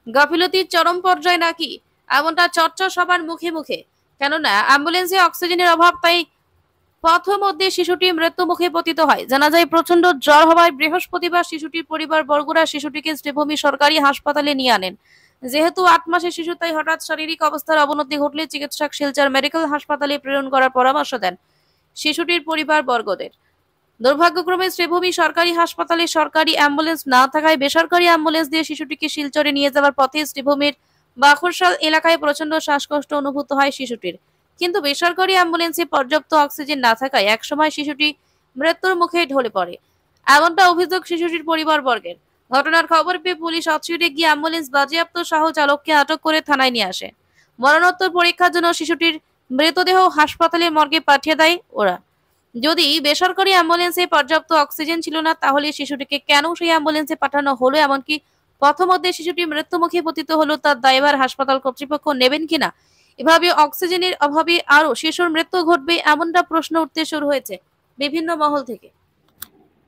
গাফিলতির চরম পর্যায়ে নাকি এমনটা চর্চা সবার মুখে মুখে। কেননা অ্যাম্বুলেন্সে অক্সিজেনের অভাব, তাই পথমধ্যে শিশুটি মৃত্যু মুখে পতিত হয়। জানা যায় প্রচন্ড জ্বর হওয়ায় বৃহস্পতিবার শিশুটির পরিবার বর্গরা শিশুটিকে শ্রীভূমি সরকারি হাসপাতালে নিয়ে আনেন। যেহেতু 8 মাসের শিশু, তাই হঠাৎ শারীরিক অবস্থার অবনতি ঘটলে চিকিৎসক শিলচর মেডিকেল হাসপাতালে প্রেরণ করার পরামর্শ দেন শিশুটির পরিবার বর্গদের। দুর্ভাগ্যক্রমে শ্রীভূমি সরকারি হাসপাতালে সরকারি অ্যাম্বুলেন্স না থাকায় বেসরকারি অ্যাম্বুলেন্স দিয়ে শিশুটিকে শিলচরে নিয়ে যাওয়ার পথে শ্রীভূমির বাখরশাল এলাকায় প্রচন্ড শ্বাসকষ্ট অনুভূত হয় শিশুটির। কিন্তু বেসরকারি অ্যাম্বুলেন্সে পর্যাপ্ত অক্সিজেন না থাকায় একসময় শিশুটি মৃত্যুর মুখে ঢলে পড়ে, এমনটা অভিযোগ শিশুটির পরিবার বর্গের। ঘটনার খবর পেয়ে পুলিশ অচিরে গিয়ে অ্যাম্বুলেন্স বাজেয়াপ্ত সহ চালককে আটক করে থানায় নিয়ে আসে। মরণোত্তর পরীক্ষার জন্য শিশুটির মৃতদেহ হাসপাতালের মর্গে পাঠিয়ে দেয় ওরা। যদি বেসরকারি অ্যাম্বুলেন্সে পর্যাপ্ত অক্সিজেন ছিল না, তাহলে শিশুটিকে কেন সেই অ্যাম্বুলেন্সে পাঠানো হলো, এমনকি পথমধ্যে শিশুটি মৃত্যুমুখে পতিত হলো, তার দায়ভার হাসপাতাল কর্তৃপক্ষ নেবেন কিনা? এভাবে অক্সিজেনের অভাবে আরো শিশুর মৃত্যু ঘটবে, এমনটা প্রশ্ন উঠতে শুরু হয়েছে বিভিন্ন মহল থেকে।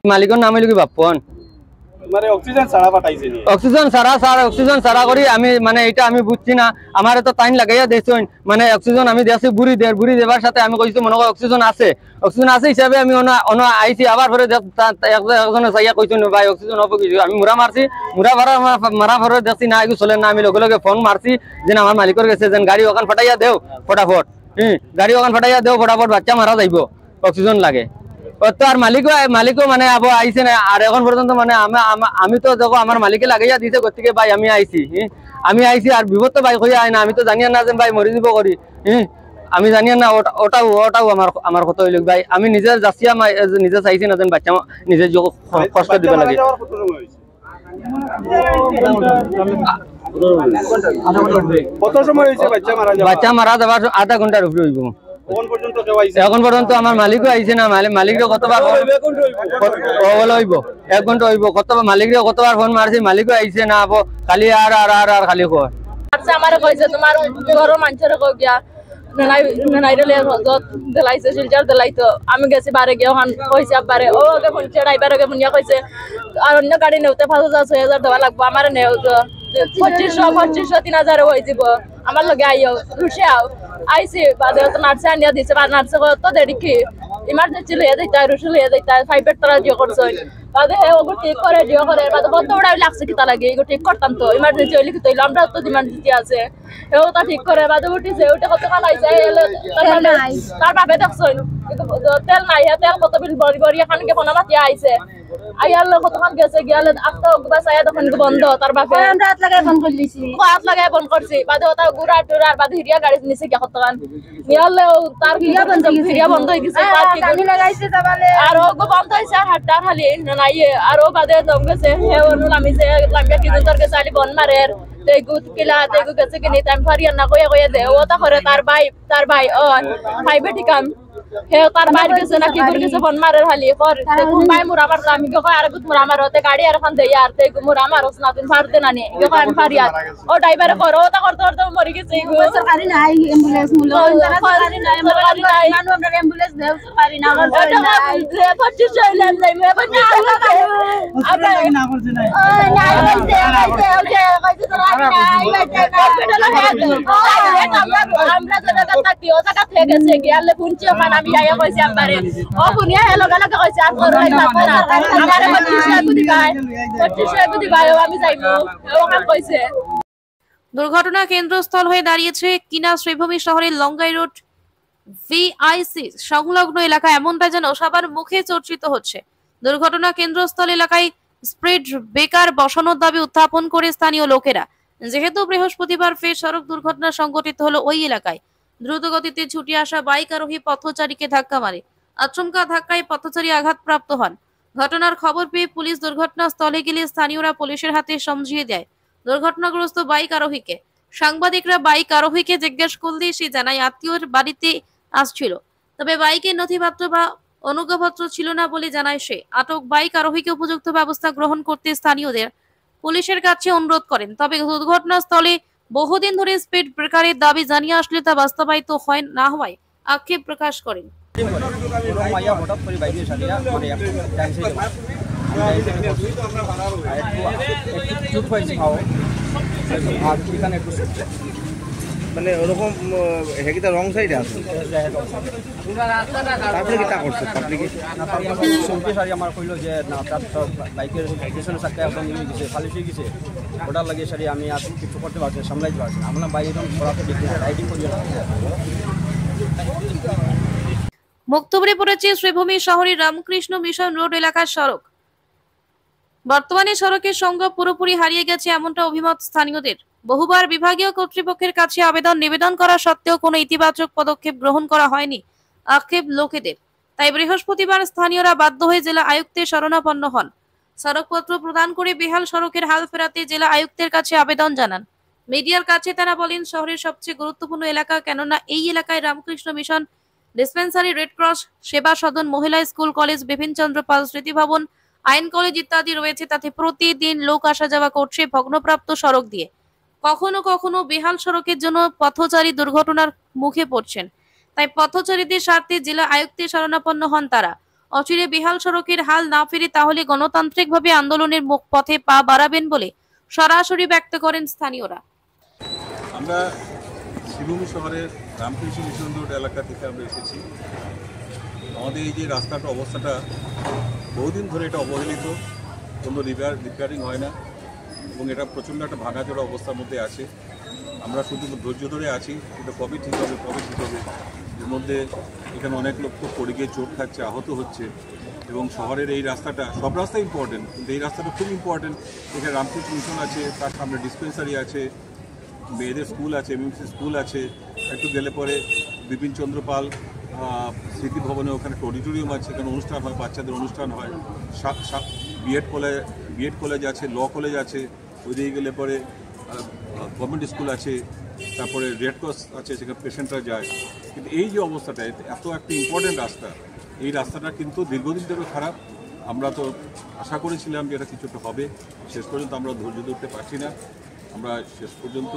মালিকের নাম হইল কি বাপ্পন, মানে অক্সিজেন ছাড়া পাঠাইছে নি? অক্সিজেন ছাড়া করি আমি মানে এটা আমি বুঝছি না। আমার তো টাইম লাগাইয়া দেখছেন, মানে অক্সিজেন আমি দিয়েছি বুড়ি দেবার সাথে আমি কইছি মনে হয় অক্সিজেন আছে হিসাবে আমি আইছি। আবার পরে একজনে চাইয়া কইছেন ভাই অক্সিজেন হবো কিছু। আমি মুড়া মারছি, মারা পরে দেখছি না এগুলো চলে না। আমি লগে লগে ফোন মারছি যে আমার মালিকের গেছে, যেন গাড়ি ওখান ফাটাইয়া দেও ফটাফট, গাড়ি ওখান ফাটাইয়া দেও ফটাফট, বাচ্চা মারা যাইব, অক্সিজেন লাগে। তো আর মালিকও মানে আবো আইছে না। আর এখন পর্যন্ত মানে আমি তো দেখো আমার মালিকে লাগাইয়া দিছে গতিকে ভাই আমি আইছি আর বিপদ তো ভাই কইয়া আয় না। আমি তো জানিয়া না যে ভাই মরি দিব করি, আমি জানিয়া না। ওটাও আমার কথা হইল ভাই, আমি নিজে যাচ্ছি, নিজে চাইছি না যেন বাচ্চা নিজে কষ্ট দিবে লাগে। কত সময় হয়েছে বাচ্চা মারা যাবার আধা ঘন্টার উপরে হইব। এখন পর্যন্ত আমার মালিকও আইছে না। মালিকরে কতবার হইব, 1 ঘন্টা হইব, কতবার মালিকরে কতবার ফোন মারছি, মালিকও আইছে না। খালি আর খালি কয় আমার কইছে তোমার ঘরের মানুষের কই গিয়া দিলাইছে শিলচর দিলাইতো। আমি গেছি বারে গিয়ে ওখান কইছে আব্বারে, ও ওকে ফোনছে ড্রাইভারকে ফোনিয়া কইছে আর অন্য গাড়ি নেওতে 5,000-6,000 দেওয়া লাগবো, আমার নেও তো 2500-3000 হয়ে যাব। আমার লগে আইও রুশে আইসি বাদে তো নার্সে আনিয়া দিছে, বা নার্সে তো দেরি কি ইমার্জেন্সি লইয়া যাইতা, রুশে লইয়া যাইতা, 5 তারা জিও করছে বাদে হে ওগো ঠিক করে জিও করে বাদে কত উড়াই লাগছে কিতা লাগে এগো ঠিক করতাম তো। ইমার্জেন্সি হইলে কি তো আমরা তো ইমার্জেন্সি আছে, হেও তা ঠিক করে বাদে উঠিছে, উঠে কত কাল আইছে তার বাপে দেখছো তেল নাই, তেল কত বিল বড়ি বড়ি এখানকে ফোনা মাতিয়া আইছে আইয়ার লোক কতক্ষণ গেছে গিয়ালে আস্তে বাসায় তখন বন্ধ। তার বাপে হাত লাগাই বন্ধ করছি বাদে ওটা গুড়া টুরার বাদে হিরিয়া গাড়ি নিচে গিয়া কতক্ষণ নিয়ালে তার হিরিয়া বন্ধ হয়ে গেছে আর ও বন্ধ হয়েছে আর হাটটা খালি নাই। আর ও বাদে দম গেছে হে নামিছে লাম্বিয়া কি তোর গেছে আলি বন মারের তেগু কিলা তেগু গেছে কিনি টাইম ফারিয়া না কইয়া দে ও তা করে তার ভাই ও ফাইবে ঠিকাম হে তার বাইরে গেছে না কি করে গেছে ফোন মারের হালি কর কোন ভাই মুরা মারতা আমি কই আর গুত মুরা মারতে গাড়ি আর খান দেই আর তে মুরা মারছ না তুই ফাড় দে না নি কই আমি ফারিয়া ও ড্রাইভার কর ও তা করতে মরি গেছে গো সরকারি নাই অ্যাম্বুলেন্স মুলো সরকারি নাই মানু আমরা অ্যাম্বুলেন্স দেও সরকারি না আমার 25 হইলাম যাই মে 25 আমরা না করছে নাই নাই কইছে সরকারি নাই আমরা জায়গা থাকি ও জায়গা থেকে গেছে গিয়ালে পুঞ্চি ওখানে আমি আইয়া কইছি আমারে ও পুনিয়া হেলো গালা কইছে আর তোর হই থাকবে না আমারে 25 দিবাই আমি যাইবো ওখানে কইছে। দুর্ঘটনা কেন্দ্রস্থল হয়ে দাঁড়িয়েছে কিনা শ্রীভূমি শহরের লঙ্গাই রোড ভিআইসি সংলগ্ন এলাকা, এমনটা যেন সবার মুখে চর্চিত হচ্ছে। দুর্ঘটনা কেন্দ্রস্থল এলাকায় স্পিড ব্রেকার বসানোর দাবি উত্থাপন করে স্থানীয় লোকেরা। যেহেতু বৃহস্পতিবার ফের সড়ক দুর্ঘটনা সংঘটিত হলো ওই এলাকায়, দ্রুত গতিতে ছুটে আসা বাইক আরোহী পথচারীকে ধাক্কা মারে। আচমকা ধাক্কায় পথচারী আঘাতপ্রাপ্ত হন। ঘটনার খবর পেয়ে পুলিশ দুর্ঘটনাস্থলে গেলে স্থানীয়রা পুলিশের হাতে সমঝিয়ে দেয় দুর্ঘটনাগ্রস্ত বাইক আরোহীকে। সাংবাদিকরা বাইক আরোহীকে জিজ্ঞেস করলে সে জানায় আত্মীয়র বাড়িতে আসছিল, তবে বাইকের নথিপত্র বা অনুজ্ঞাপত্র ছিল না বলে জানায় সে। আটক বাইক আরোহীকে উপযুক্ত ব্যবস্থা গ্রহণ করতে স্থানীয়দের পুলিশের কাছে অনুরোধ করেন। তবে দুর্ঘটনাস্থলে বহুদিন ধরে স্পিড ব্রেকারের দাবি জানিয়ে আসলে তা বাস্তবায়িত হয় না হওয়ায় আক্ষেপ প্রকাশ করেন। আর এখানে একটু মানে ওরকম হেকিটা রং সাইডে আছে তারপরে কি তা করছে পাবলিকে চৌকি সারি আমার কইল যে না তার বাইকের পিছনে চাকা একদম নিয়ে গেছে খালি হয়ে গেছে ওটার লাগে সারি আমি আর কিছু করতে পারছি না, সামলাইতে পারছি না। আমরা বাইরে একদম ঘোরাতে দেখি রাইডিং করি না। মুক্তবুড়ি পড়েছে শ্রীভূমি শহরের রামকৃষ্ণ মিশন রোড এলাকার সড়ক। বর্তমানে সড়কের সংখ্যা পুরোপুরি হারিয়ে গেছে এমনটা অভিমত স্থানীয়দের। বহুবার বিভাগীয় কর্তৃপক্ষের কাছে নিবেদন করা সত্ত্বেও কোনো ইতিবাচক পদক্ষেপ গ্রহণ করা হয়নি আক্ষেপ লোকেদের। তাই বৃহস্পতিবার স্থানীয়রা বাধ্য হয়ে জেলা আয়ুক্তের শরণাপন্ন হন। সড়কপত্র প্রদান করে বেহাল সড়কের হাল ফেরাতে জেলা আয়ুক্তের কাছে আবেদন জানান। মিডিয়ার কাছে তারা বলেন শহরের সবচেয়ে গুরুত্বপূর্ণ এলাকা, কেননা এই এলাকায় Ramakrishna mission dispensary, red cross সেবা সদন, মহিলা স্কুল, কলেজ, বিপিনচন্দ্র পাল স্মৃতি ভবন, আইন কলেজ ইত্যাদি রয়েছে। তাতে প্রতিদিন লোক আসা যাওয়া করছে ভগ্নপ্রাপ্ত সড়ক দিয়ে। কখনো কখনো বেহাল সড়কের জন্য পথচারী দুর্ঘটনার মুখে পড়ছেন। তাই পথচারীদের স্বার্থে জেলা আয়ুক্তের শরণাপন্ন হন তারা। অচিরে বেহাল সড়কের হাল না ফিরে তাহলে গণতান্ত্রিকভাবে আন্দোলনের মুখ পথে পা বাড়াবেন বলে সরাসরি ব্যক্ত করেন স্থানীয়রা। আমরা শ্রীভূমি শহরের রামকৃষ্ণ মিশন রোড এলাকা থেকে আমরা এসেছি। আমাদের এই যে রাস্তাটার অবস্থাটা বহুদিন ধরে এটা অবহেলিত, কোনো রিপেয়ারিং হয় না এবং এটা প্রচণ্ড একটা ভাঙাচোরা অবস্থার মধ্যে আছে। আমরা শুধু ধৈর্য ধরে আছি, এটা কবে ঠিক হবে কবে ঠিক হবে। এর মধ্যে এখানে অনেক লোক তো পড়ে গিয়ে চোট খাচ্ছে, আহত হচ্ছে এবং শহরের এই রাস্তাটা, সব রাস্তা ইম্পর্টেন্ট কিন্তু এই রাস্তাটা খুব ইম্পর্টেন্ট। এখানে রামকৃষ্ণ মিশন আছে, তার সামনে ডিসপেন্সারি আছে, মেয়েদের স্কুল আছে, এমএমসি স্কুল আছে, একটু গেলে পরে বিপিনচন্দ্র পাল স্মৃতি ভবনে ওখানে অডিটোরিয়াম আছে, এখানে অনুষ্ঠান হয়, বাচ্চাদের অনুষ্ঠান হয়। বিএড কলেজ আছে, ল কলেজ আছে, ওইদিকে গেলে পরে গভর্নমেন্ট স্কুল আছে, তারপরে রেড ক্রস আছে, সেখানে পেশেন্টরা যায়। কিন্তু এই যে অবস্থাটা, এত একটা ইম্পর্টেন্ট রাস্তা, এই রাস্তাটা কিন্তু দীর্ঘদিন ধরে খারাপ। আমরা তো আশা করেছিলাম যে এটা কিছু একটা হবে, শেষ পর্যন্ত আমরা ধৈর্য ধরতে পারছি না। আমরা শেষ পর্যন্ত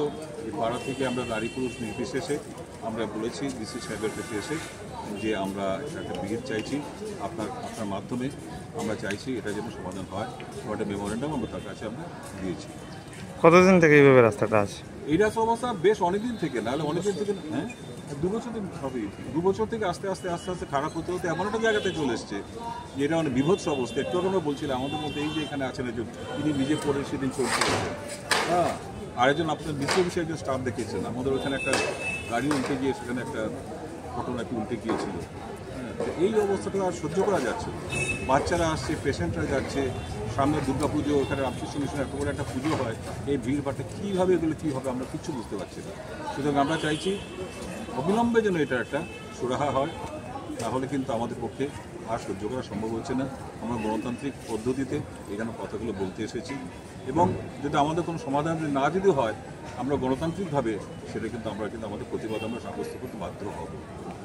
এই পাড়া থেকে আমরা নারী পুরুষ নির্বিশেষে আমরা বলেছি ডিসি সাহেবের কাছে এসে যে আমরা একটা বিহিত চাইছি, আপনার মাধ্যমে আমরা চাইছি এটা যেন সমাধান হয়। একটা মেমোরেন্ডাম আমরা তার কাছে আমরা দিয়েছি। কতদিন থেকে এইভাবে রাস্তাটা আছে? এই রাস্তার অবস্থা বেশ অনেকদিন থেকে, নাহলে অনেকদিন থেকে, হ্যাঁ 2 বছর থেকে হবেই। 2 বছর থেকে আস্তে আস্তে খারাপ হতে হতে এমন একটা জায়গাতে চলে এসছে যে এটা মানে বিভৎস অবস্থা। একটু আমরা বলছিলাম আমাদের মধ্যে এই যে এখানে আছেন একজন, তিনি নিজে পড়ে সেদিন চলতে হয়েছে, হ্যাঁ। আরেকজন আপনার দ্বিতীয় বিষয়ে একজন স্টাফ দেখেছেন, আমাদের ওখানে একটা গাড়ি উল্টে গিয়ে সেখানে একটা ঘটনা কি উল্টে গিয়েছিল। এই অবস্থাটা আর সহ্য করা যাচ্ছে। বাচ্চারা আসছে, পেশেন্টরা যাচ্ছে, সামনে দুর্গাপুজো, ওখানে রামকৃষ্ণ মিশনে এত বড় একটা পুজো হয়, এই ভিড়ভাড়টা কীভাবে এগুলো কী হবে আমরা কিচ্ছু বুঝতে পারছি না। সুতরাং আমরা চাইছি অবিলম্বে যেন এটা একটা সুরাহা হয়, তাহলে কিন্তু আমাদের পক্ষে আর সহ্য করা সম্ভব হচ্ছে না। আমরা গণতান্ত্রিক পদ্ধতিতে এখানে কথাগুলো বলতে এসেছি এবং যদি আমাদের কোনো সমাধান না যদি হয়, আমরা গণতান্ত্রিকভাবে সেটা কিন্তু আমাদের প্রতিবাদ আমরা সাব্যস্ত করতে বাধ্য হব।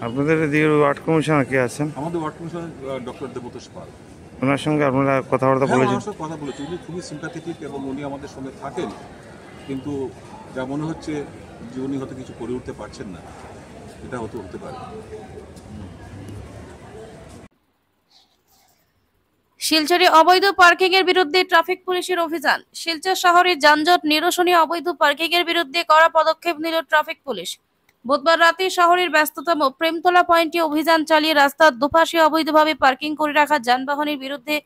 আপনাদের এদিকে ওয়ার্ড কমিশনার কে আছেন? আমাদের ওয়ার্ড কমিশনার ডক্টর দেবতোষ পাল, ওনার সঙ্গে আপনারা কথাবার্তা বলেছেন? কথা বলেছি, উনি খুবই সিম্প্যাথেটিক এবং উনি আমাদের সঙ্গে থাকেন, কিন্তু যা মনে হচ্ছে যে উনি হয়তো কিছু করে উঠতে পারছেন না, এটা হতে পারে। শিলচরে অবৈধ পার্কিং এর বিরুদ্ধে ট্রাফিক পুলিশের অভিযান। শিলচর শহরে যানজট নিরসনে অবৈধ পার্কিং এর বিরুদ্ধে কড়া পদক্ষেপ নিল ট্রাফিক পুলিশ। বুধবার রাতে শহরের ব্যস্ততম প্রেমতলা পয়েন্টে অভিযান চালিয়ে রাস্তার দুপাশে অবৈধভাবে পার্কিং করে রাখা যানবাহনের বিরুদ্ধে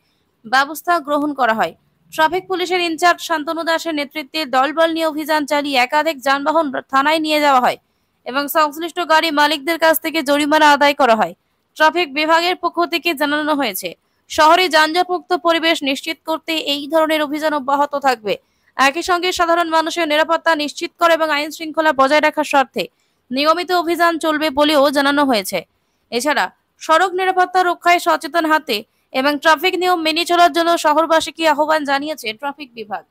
ব্যবস্থা গ্রহণ করা হয়। ট্রাফিক পুলিশের ইনচার্জ শান্তনু দাসের নেতৃত্বে দলবল নিয়ে অভিযান চালিয়ে একাধিক যানবাহন থানায় নিয়ে যাওয়া হয় এবং সংশ্লিষ্ট গাড়ি মালিকদের কাছ থেকে জরিমানা আদায় করা হয়। ট্রাফিক বিভাগের পক্ষ থেকে জানানো হয়েছে, শহরে যানজটমুক্ত পরিবেশ নিশ্চিত করতে এই ধরনের অভিযান অব্যাহত থাকবে। একই সঙ্গে সাধারণ মানুষের নিরাপত্তা নিশ্চিত করা এবং আইন শৃঙ্খলা বজায় রাখার স্বার্থে নিয়মিত অভিযান চলবে বলেও জানানো হয়েছে। এছাড়া সড়ক নিরাপত্তা রক্ষায় সচেতন হাতে এবং ট্রাফিক নিয়ম মেনে চলার জন্য শহরবাসীকে আহ্বান জানিয়েছে ট্রাফিক বিভাগ।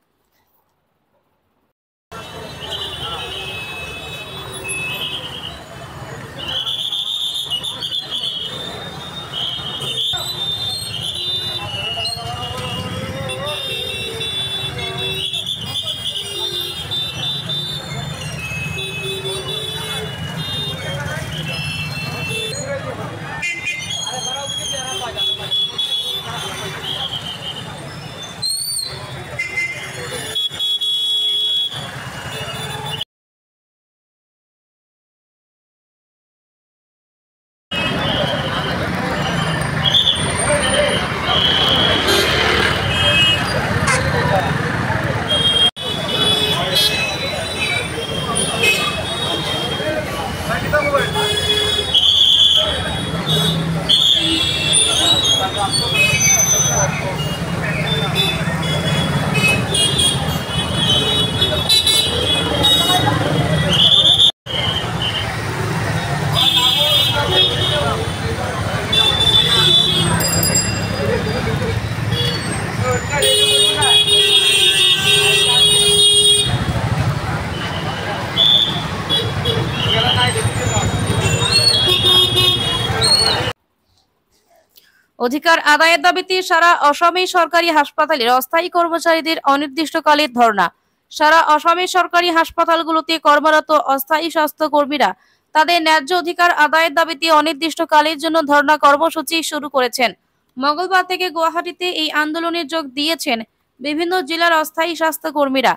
অধিকার আদায়ের দাবিতে সারা অসমে সরকারি হাসপাতালের অস্থায়ী কর্মচারীদের অনির্দিষ্টকালের ধর্ণা। সারা অসমে সরকারি হাসপাতালগুলোতে কর্মরত অস্থায়ী স্বাস্থ্য কর্মীরা তাদের ন্যায্য অধিকার আদায়ের দাবিতে অনির্দিষ্টকালের জন্য ধর্ণা কর্মসূচি শুরু করেছেন। মঙ্গলবার থেকে গুয়াহাটিতে এই আন্দোলনে যোগ দিয়েছেন বিভিন্ন জেলার অস্থায়ী স্বাস্থ্য কর্মীরা।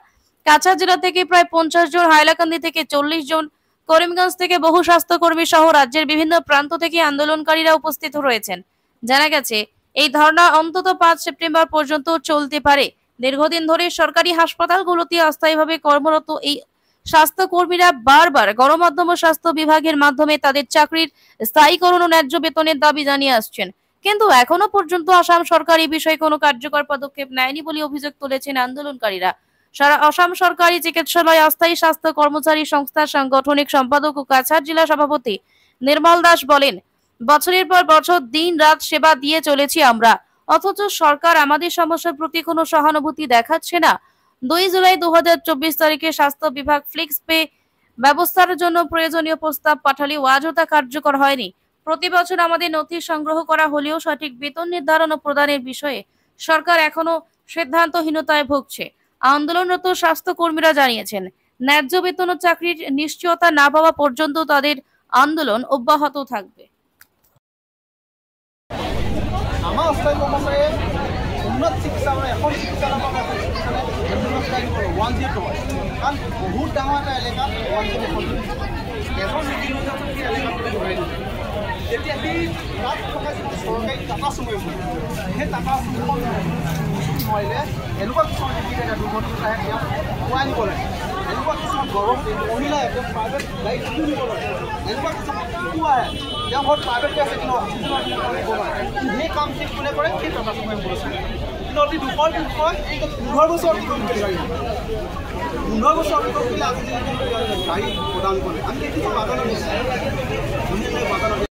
কাছাড় জেলা থেকে প্রায় 50 জন, হাইলাকান্দি থেকে 40 জন, করিমগঞ্জ থেকে বহু স্বাস্থ্যকর্মী সহ রাজ্যের বিভিন্ন প্রান্ত থেকে আন্দোলনকারীরা উপস্থিত রয়েছেন। জানা গেছে এই ধর্ণা অন্তত 5 সেপ্টেম্বর পর্যন্ত চলতে পারে। দীর্ঘদিন ধরে সরকারি হাসপাতালগুলোতে অস্থায়ীভাবে কর্মরত এই স্বাস্থ্যকর্মীরা বারবার গণমাধ্যম ও স্বাস্থ্য বিভাগের মাধ্যমে তাদের চাকরির স্থায়ীকরণ ও ন্যায্য বেতনের দাবি জানিয়ে আসছেন, কিন্তু এখনো পর্যন্ত আসাম সরকার এই বিষয়ে কোনো কার্যকর পদক্ষেপ নেয়নি বলে অভিযোগ তুলেছেন আন্দোলনকারীরা। সারা আসাম সরকারি চিকিৎসালয় অস্থায়ী স্বাস্থ্য কর্মচারী সংস্থার সাংগঠনিক সম্পাদক ও কাছাড় জেলা সভাপতি নির্মল দাস বলেন, বছরের পর বছর দিন রাত সেবা দিয়ে চলেছি আমরা, অথচ সরকার আমাদের সমস্যার প্রতি কোনো সহানুভূতি দেখাচ্ছে না। 2 জুলাই 2024 তারিখে স্বাস্থ্য বিভাগ ফ্লেক্স পে ব্যবস্থার জন্য প্রয়োজনীয় প্রস্তাব পাঠালেও আজও তা কার্যকর হয়নি। প্রতি বছর আমাদের নথি সংগ্রহ করা হলেও সঠিক বেতন নির্ধারণ ও প্রদানের বিষয়ে সরকার এখনো সিদ্ধান্তহীনতায় ভুগছে। আন্দোলনরত স্বাস্থ্য কর্মীরা জানিয়েছেন, ন্যায্য বেতন ও চাকরির নিশ্চয়তা না পাওয়া পর্যন্ত তাদের আন্দোলন অব্যাহত থাকবে। আমাৰ অস্থায়ী কৰ্মচাৰীয়ে উন্নত চিকিৎসা মানে এখন চিকিৎসালয় 102 হয়, কাৰণ বহুত ডাঙৰ এটা এলেকাত 102 এখন এলেকাত যেতিয়া সেই তাত থকা চৰকাৰী টাটা চুমু সেই টাটা চুমুখন নোৱাৰিলে এনেকুৱা কিছুমান দুৰ্ঘটনা তেওঁ পোৱাই নিব লাগে, এনেকুৱা কিছুমান গৰম মহিলা একদম প্ৰাইভেট গাড়ী নিব লাগে, এনেকুৱা কিছুমান শিশু আহে তেওঁ ঘৰত প্ৰাইভেট আছে কিন্তু অক্সিজেনৰ নিব নোৱাৰে, সেই কাম ঠিক কোনে কৰে সেই টাটা চুমুৱে কৰিছে। কিন্তু অতি দুখৰ বিষয় এই 15 বছৰ অতিক্ৰম কৰি গাড়ী 15 বছৰ অতিক্ৰম কৰিলে আজি গাড়ী প্ৰদান কৰে। আমি দেখিছোঁ বাগানৰ